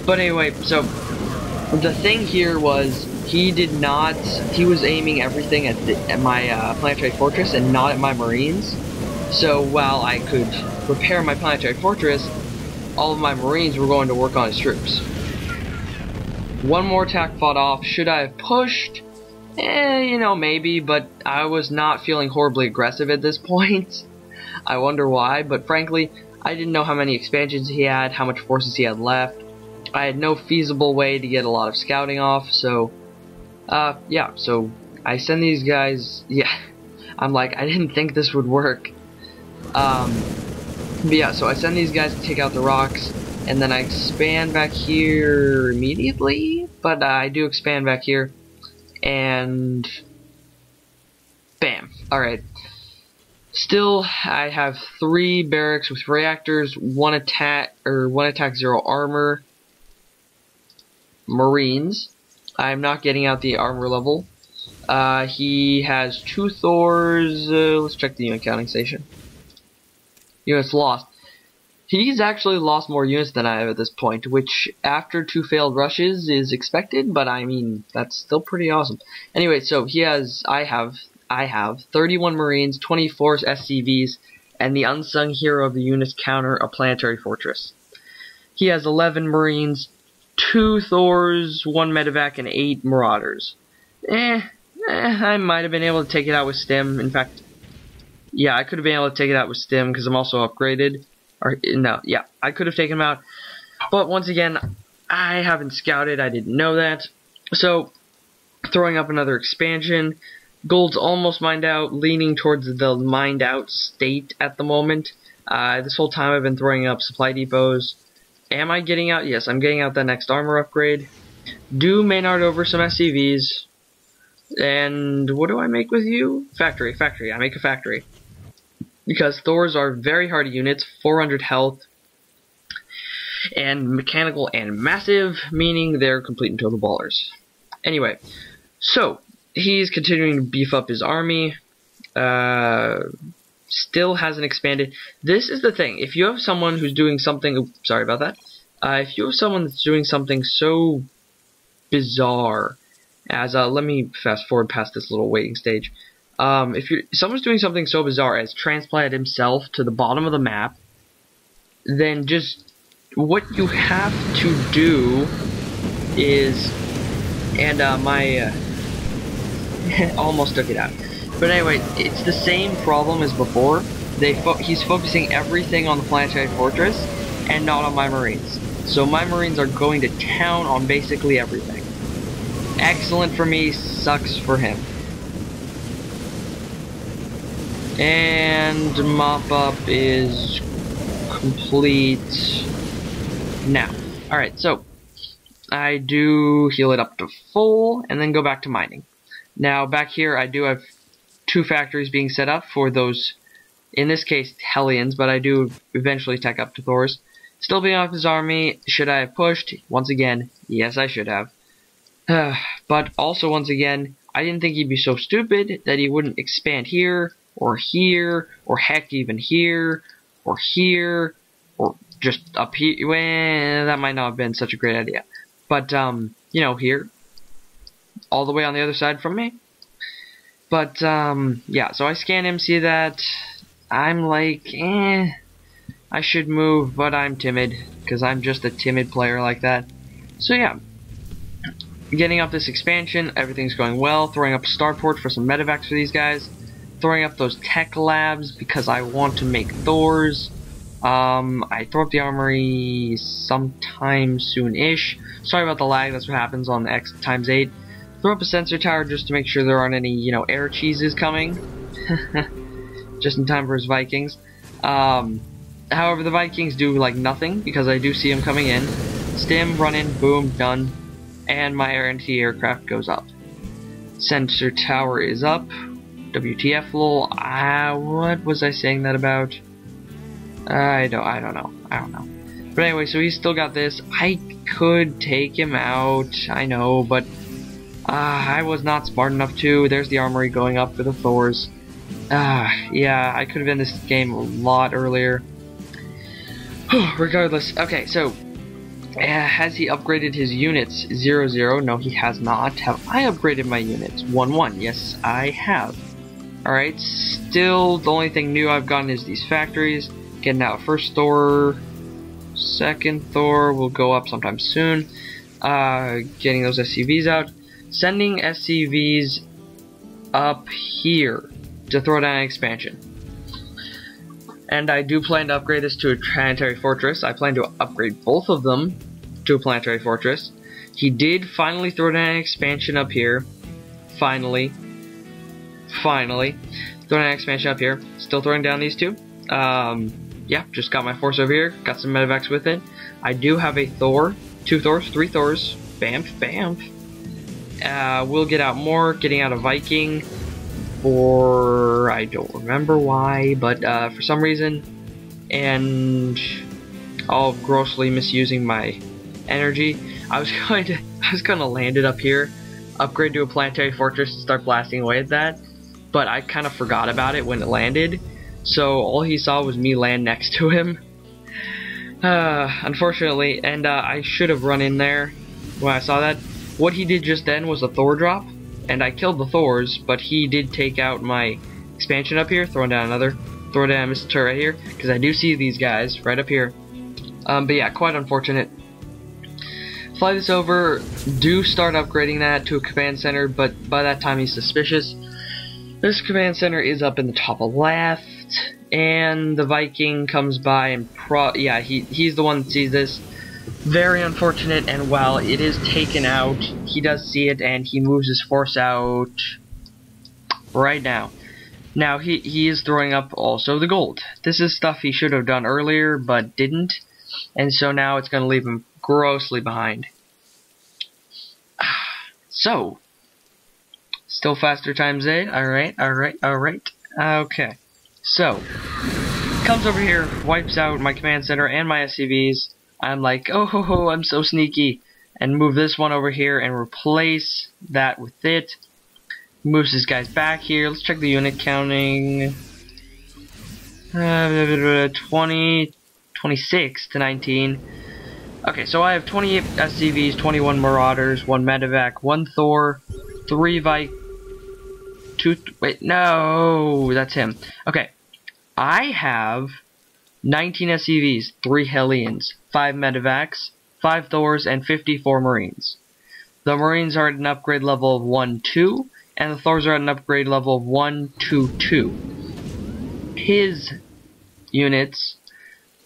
But anyway, so the thing here was he was aiming everything at my planetary fortress and not at my marines. So while I could repair my planetary fortress, all of my marines were going to work on his troops. One more attack fought off. Should I have pushed? You know, maybe, but I was not feeling horribly aggressive at this point. I wonder why, but frankly, I didn't know how many expansions he had, how much forces he had left. I had no feasible way to get a lot of scouting off, so, yeah, so I send these guys, yeah, I'm like, I didn't think this would work. But yeah, so I send these guys to take out the rocks, and then I expand back here immediately, but I do expand back here, and bam, alright. Still, I have 3 barracks with reactors, 1 attack, 0 armor, marines. I'm not getting out the armor level. He has 2 Thors, let's check the unit counting station. Units lost. He's actually lost more units than I have at this point, which after 2 failed rushes is expected, but I mean, that's still pretty awesome. Anyway, so I have 31 Marines, 24 SCVs, and the unsung hero of the unit's counter, a planetary fortress. He has 11 Marines, 2 Thors, 1 Medevac, and 8 Marauders. I might have been able to take it out with Stim. In fact, yeah, I could have been able to take it out with Stim because I'm also upgraded. Or, no, yeah, I could have taken him out. But once again, I haven't scouted. I didn't know that. So, throwing up another expansion. Gold's almost mined out, leaning towards the mined out state at the moment. This whole time I've been throwing up supply depots. Am I getting out? Yes, I'm getting out the next armor upgrade. Do Maynard over some SCVs. And what do I make with you? Factory. I make a factory. Because Thors are very hardy units, 400 health, and mechanical and massive, meaning they're complete and total ballers. Anyway, so he's continuing to beef up his army. Still hasn't expanded. This is the thing. If you have someone who's doing something... Oops, sorry about that. If you have someone that's doing something so bizarre as... let me fast forward past this little waiting stage. If someone's doing something so bizarre as transplant himself to the bottom of the map, then just what you have to do is... And my... almost took it out. But anyway, it's the same problem as before. He's focusing everything on the planetary fortress and not on my marines. So my marines are going to town on basically everything. Excellent for me, sucks for him. And mop up is complete now. Alright, so I do heal it up to full and then go back to mining. Now, back here, I do have 2 factories being set up for those, in this case, Hellions, but I do eventually tech up to Thors. Still being off his army. Should I have pushed? Once again, yes, I should have. But also, once again, I didn't think he'd be so stupid that he wouldn't expand here, or heck, even here, or just up here. Well, that might not have been such a great idea. But, you know, here. All the way on the other side from me. But, yeah, so I scan him, see that. I'm like, I should move, but I'm timid, because I'm just a timid player like that. So, yeah. Getting up this expansion, everything's going well. Throwing up a starport for some medevacs for these guys. Throwing up those tech labs, because I want to make Thors. I throw up the armory sometime soon-ish. Sorry about the lag, that's what happens on X times 8. Throw up a sensor tower just to make sure there aren't any, you know, air cheeses coming. Just in time for his Vikings. However, the Vikings do, like, nothing, because I do see them coming in. Stim, run in, boom, done. And my anti-aircraft goes up. Sensor tower is up. WTF lol. What was I saying that about? I don't know. But anyway, so he's still got this. I could take him out, I know, but I was not smart enough to. There's the armory going up for the Thors. Yeah, I could have been this game a lot earlier. Regardless, okay, so Has he upgraded his units? 0-0. No, he has not. Have I upgraded my units? 1-1. Yes, I have. Alright, still the only thing new I've gotten is these factories. Getting out first Thor, second Thor will go up sometime soon. Getting those SCVs out. Sending SCVs up here to throw down an expansion. And I do plan to upgrade this to a planetary fortress. I plan to upgrade both of them to a planetary fortress. He did finally throw down an expansion up here. Finally. Throwing an expansion up here. Still throwing down these two. Yeah, just got my force over here. Got some medevacs with it. I do have a Thor. 2 Thors, 3 Thors. Bamf. We'll get out more. Getting out a Viking. For I don't remember why, but for some reason, and all grossly misusing my energy, I was going to land it up here, upgrade to a planetary fortress, and start blasting away at that. But I kind of forgot about it when it landed, so all he saw was me land next to him. Unfortunately, and I should have run in there when I saw that. What he did just then was a Thor drop. And I killed the Thors, but he did take out my expansion up here, throwing down another, throw down a missile turret right here, because I do see these guys right up here. But yeah, quite unfortunate. Fly this over, do start upgrading that to a command center, but by that time he's suspicious. This command center is up in the top left, and the Viking comes by and yeah, he's the one that sees this. Very unfortunate, and while it is taken out, he does see it, and he moves his force out right now. Now, he is throwing up also the gold. This is stuff he should have done earlier, but didn't, and so now it's going to leave him grossly behind. So, still faster times 8, alright. Okay, so, comes over here, wipes out my command center and my SCVs. I'm like, oh ho ho, I'm so sneaky, and move this one over here and replace that with it. Moves this guys back here. Let's check the unit counting. 20, 26 to 19. Okay, so I have 28 SCVs, 21 Marauders, 1 Medevac, 1 Thor, 3 wait, no, that's him. Okay, I have 19 SCVs, 3 Hellions, 5 Medevacs, 5 Thors, and 54 Marines. The Marines are at an upgrade level of 1-2, and the Thors are at an upgrade level of 1-2-2. His units,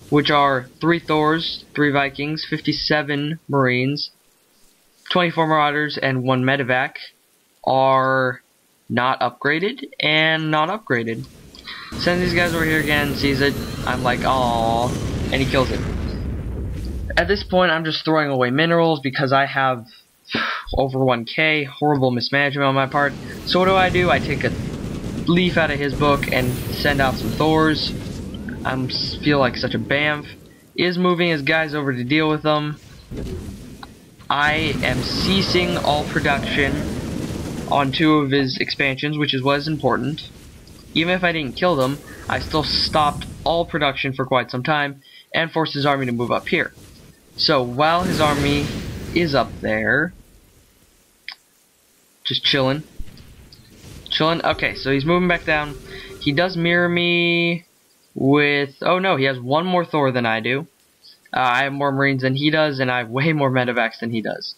which are 3 Thors, 3 Vikings, 57 Marines, 24 Marauders, and 1 Medevac, are not upgraded and not upgraded. Send these guys over here again, sees it, I'm like, aww, and he kills it. At this point, I'm just throwing away minerals because I have over 1k, horrible mismanagement on my part. So what do? I take a leaf out of his book and send out some Thors. I feel like such a bamf. He is moving his guys over to deal with them. I am ceasing all production on 2 of his expansions, which is what is important. Even if I didn't kill them, I still stopped all production for quite some time and forced his army to move up here. So while his army is up there, just chilling. Okay, so he's moving back down. He does mirror me with, oh no, he has 1 more Thor than I do. I have more Marines than he does, and I have way more Medevacs than he does.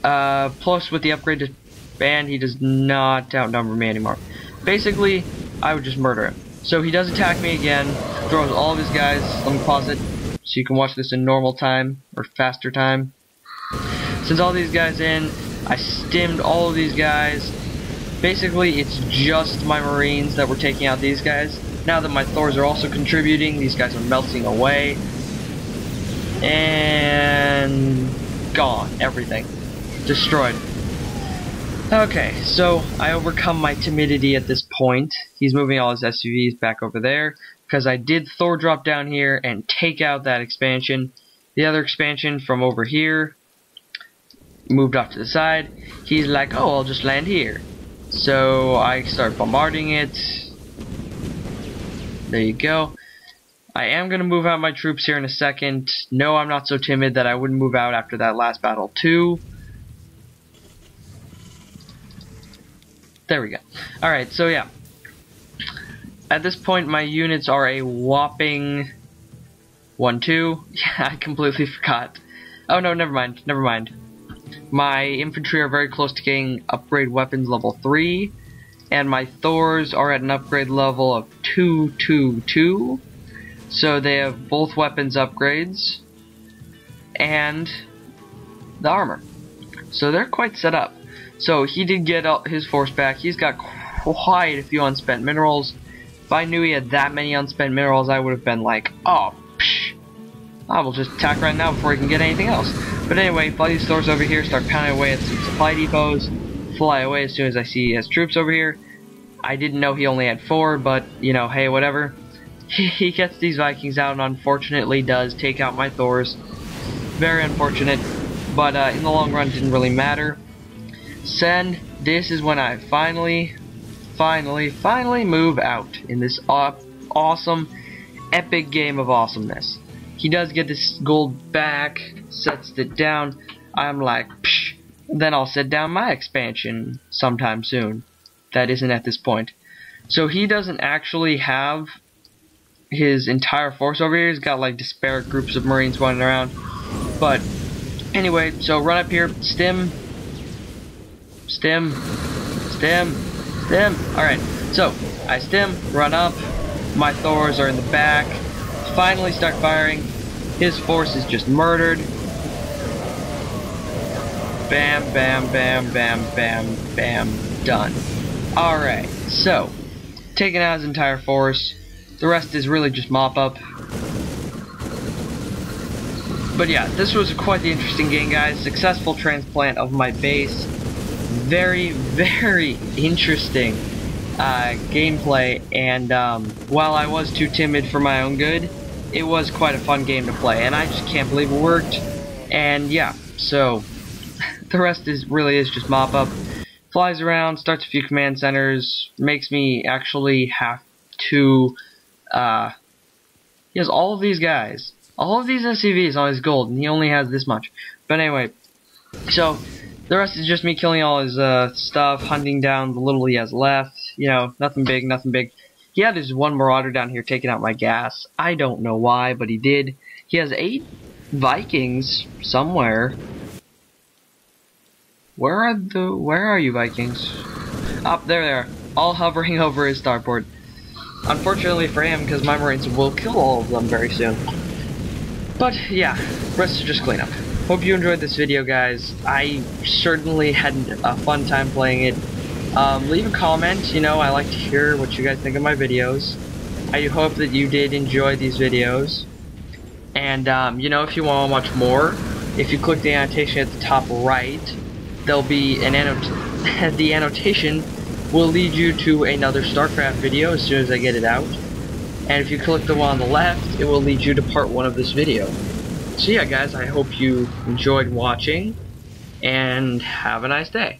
Plus with the upgrade to band, he does not outnumber me anymore. Basically, I would just murder him. So he does attack me again, throws all of his guys. Let me pause it so you can watch this in normal time, or faster time. Sends all these guys in, I stimmed all of these guys. Basically, it's just my Marines that were taking out these guys. Now that my Thors are also contributing, these guys are melting away. And gone, everything. Destroyed. Okay, so I overcome my timidity at this point. He's moving all his SUVs back over there, because I did Thor drop down here and take out that expansion. The other expansion from over here moved off to the side. He's like, oh, I'll just land here. So I start bombarding it. There you go. I am going to move out my troops here in a second. No, I'm not so timid that I wouldn't move out after that last battle too. There we go. Alright, so yeah. At this point, my units are a whopping 1, 2. Yeah, I completely forgot. Oh no, never mind. My infantry are very close to getting upgrade weapons level 3. And my Thors are at an upgrade level of 2, 2, 2. So they have both weapons upgrades and the armor. So they're quite set up. So he did get his force back. He's got quite a few unspent minerals. If I knew he had that many unspent minerals, I would have been like, oh, psh, I will just attack right now before he can get anything else. But anyway, fly these Thors over here, start pounding away at some supply depots, fly away as soon as I see he has troops over here. I didn't know he only had 4, but, you know, hey, whatever. He gets these Vikings out and unfortunately does take out my Thors. Very unfortunate, but in the long run didn't really matter. Send. This is when I finally move out in this awesome, epic game of awesomeness. He does get this gold back, sets it down. I'm like, psh. Then I'll set down my expansion sometime soon. That isn't at this point. So he doesn't actually have his entire force over here. He's got like disparate groups of Marines running around. But anyway, so run up here, stim. Alright, so I stim, run up. My Thors are in the back. Finally start firing. His force is just murdered. Bam, bam, bam, bam, bam, bam, done. Alright, so taking out his entire force. The rest is really just mop up. But yeah, this was quite the interesting game, guys. Successful transplant of my base. Very, very interesting gameplay. And while I was too timid for my own good, it was quite a fun game to play. And I just can't believe it worked. And yeah, so the rest really is just mop up. Flies around, starts a few command centers, makes me actually have to he has all of these guys, all of these SCVs on his gold, and he only has this much. But anyway, so the rest is just me killing all his stuff, hunting down the little he has left. You know, nothing big. He had his one Marauder down here taking out my gas. I don't know why, but he did. He has 8 Vikings somewhere. Where are you, Vikings? Up there they are, all hovering over his starport. Unfortunately for him, because my Marines will kill all of them very soon. But yeah, rest is just cleanup. Hope you enjoyed this video, guys. I certainly had a fun time playing it. Leave a comment. You know, I like to hear what you guys think of my videos. I hope that you did enjoy these videos. And you know, if you want to watch more, if you click the annotation at the top right, there'll be an the annotation will lead you to another StarCraft video as soon as I get it out. And if you click the one on the left, it will lead you to part 1 of this video. So yeah, guys, I hope you enjoyed watching, and have a nice day.